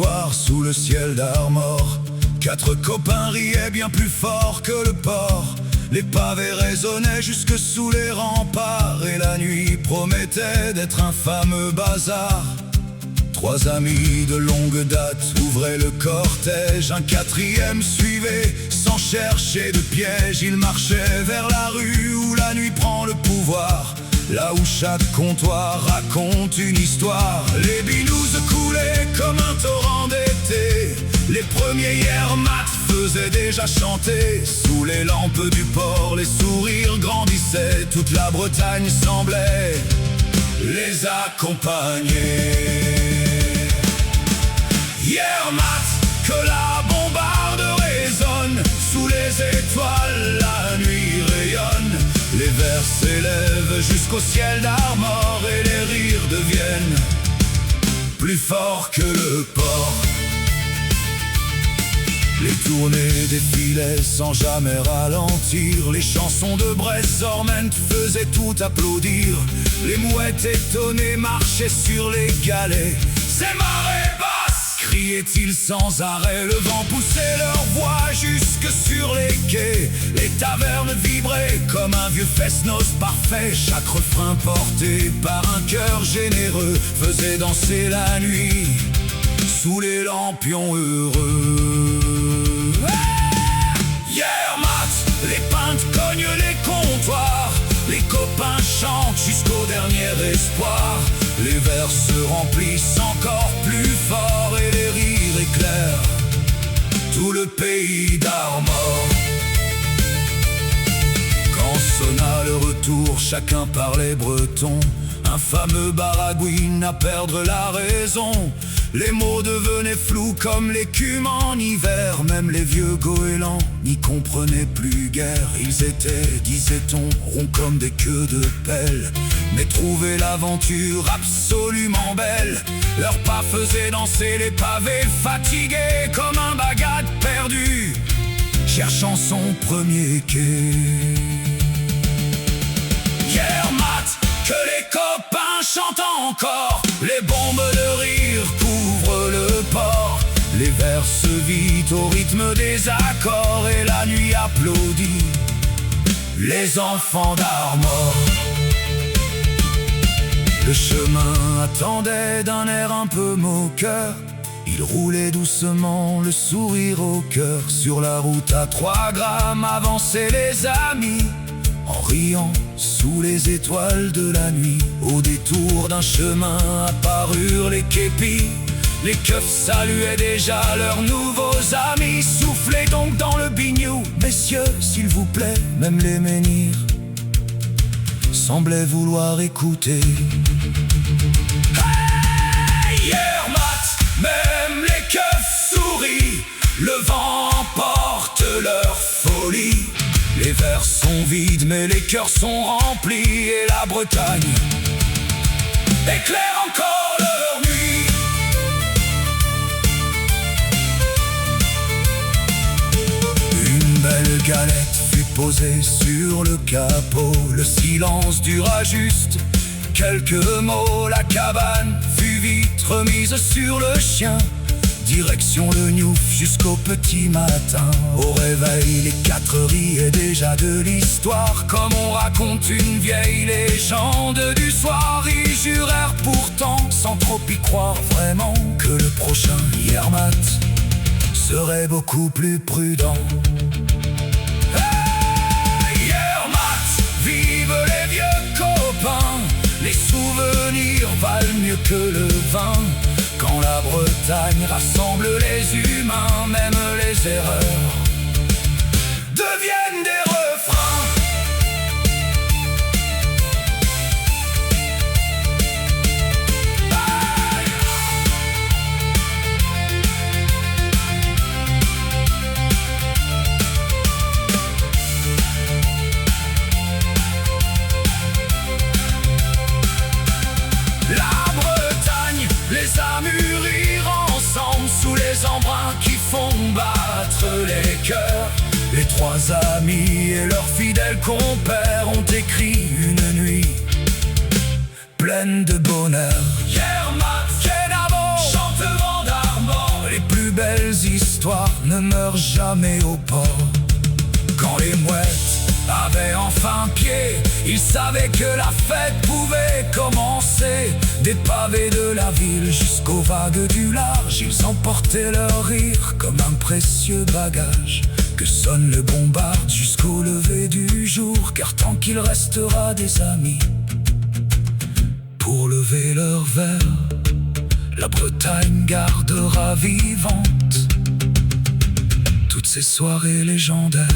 soir sous le ciel d'Armor. 4 copains riaient bien plus fort que le port. Les pavés résonnaient jusque sous les remparts, et la nuit promettait d'être un fameux bazar. 3 amis de longue date ouvraient le cortège, un 4e suivait sans chercher de piège. Ils marchaient vers la rue où la nuit prend le pouvoir, là où chaque comptoir raconte une histoire. Les binous coulaient comme un torrent d'été, les premiers hier mat faisaient déjà chanter. Sous les lampes du port, les sourires grandissaient, toute la Bretagne semblait les accompagner. Hier mat, que la bombarde résonne, sous les étoiles la nuit rayonne. Les vers s'élèvent jusqu'au ciel d'Armor, et les rires deviennent plus forts que le port. Les tournées défilaient sans jamais ralentir, les chansons de Brezorment faisaient tout applaudir. Les mouettes étonnées marchaient sur les galets. C'est marée basse, criaient-ils sans arrêt. Le vent poussait leur voix jusque sur les quais. Les tavernes vibraient comme un vieux fest-noz parfait. Chaque refrain porté par un cœur généreux faisait danser la nuit sous les lampions heureux. Hier mat, les pintes cognent les comptoirs, les copains chantent jusqu'au dernier espoir. Les vers se remplissent encore plus fort, et les rires éclairent tout le pays d'Armor. Quand sonna le retour, chacun parlait breton, un fameux baragouine à perdre la raison. Les mots devenaient flous comme l'écume en hiver. Même les vieux goélands n'y comprenaient plus guère. Ils étaient, disait-on, ronds comme des queues de pelle, mais trouvaient l'aventure absolument belle. Leurs pas faisaient danser les pavés, fatigués comme un bagad perdu, cherchant son premier quai. Hier mat, que les copains chantent encore, les bombes de rire couvrent le port. Les vers se vident au rythme des accords, et la nuit applaudit les enfants d'Armor. Le chemin attendait d'un air un peu moqueur. Il roulait doucement, le sourire au cœur. Sur la route à 3 grammes avançaient les amis, en riant sous les étoiles de la nuit. Au détour d'un chemin apparurent les képis. Les keufs saluaient déjà leurs nouveaux amis. Soufflez donc dans le biniou, messieurs, s'il vous plaît. Même les menhirs semblaient vouloir écouter. Hey, hier mat, même les keufs sourient. Le vent emporte leur folie. Les vers sont vides, mais les cœurs sont remplis, et la Bretagne éclaire encore leur nuit. Une belle galette fut posée sur le capot. Le silence dura juste quelques mots. La cabane fut vite remise sur le chien. Direction le Niouf jusqu'au petit matin. Au réveil, les 4 riaient déjà de l'histoire, comme on raconte une vieille légende du soir. Ils jurèrent pourtant, sans trop y croire vraiment, que le prochain hier mat serait beaucoup plus prudent. Hey, hier mat, vive les vieux copains. Les souvenirs valent mieux que le vin. Quand la Bretagne rassemble les humains, même les erreurs deviennent des refrains. La Bretagne les a mûris ensemble sous les embruns qui font battre les cœurs. Les 3 amis et leurs fidèles compères ont écrit une nuit pleine de bonheur. Hier mat, Kenavo, chantement d'Armor. belles histoires ne meurent jamais au port. Quand les mouettes avaient enfin pied, ils savaient que la fête pouvait commencer. Des pavés de la ville jusqu'aux vagues du large, ils emportaient leur rire comme un précieux bagage. Que sonne le bombarde jusqu'au lever du jour, car tant qu'il restera des amis pour lever leur verre, la Bretagne gardera vivante toutes ces soirées légendaires.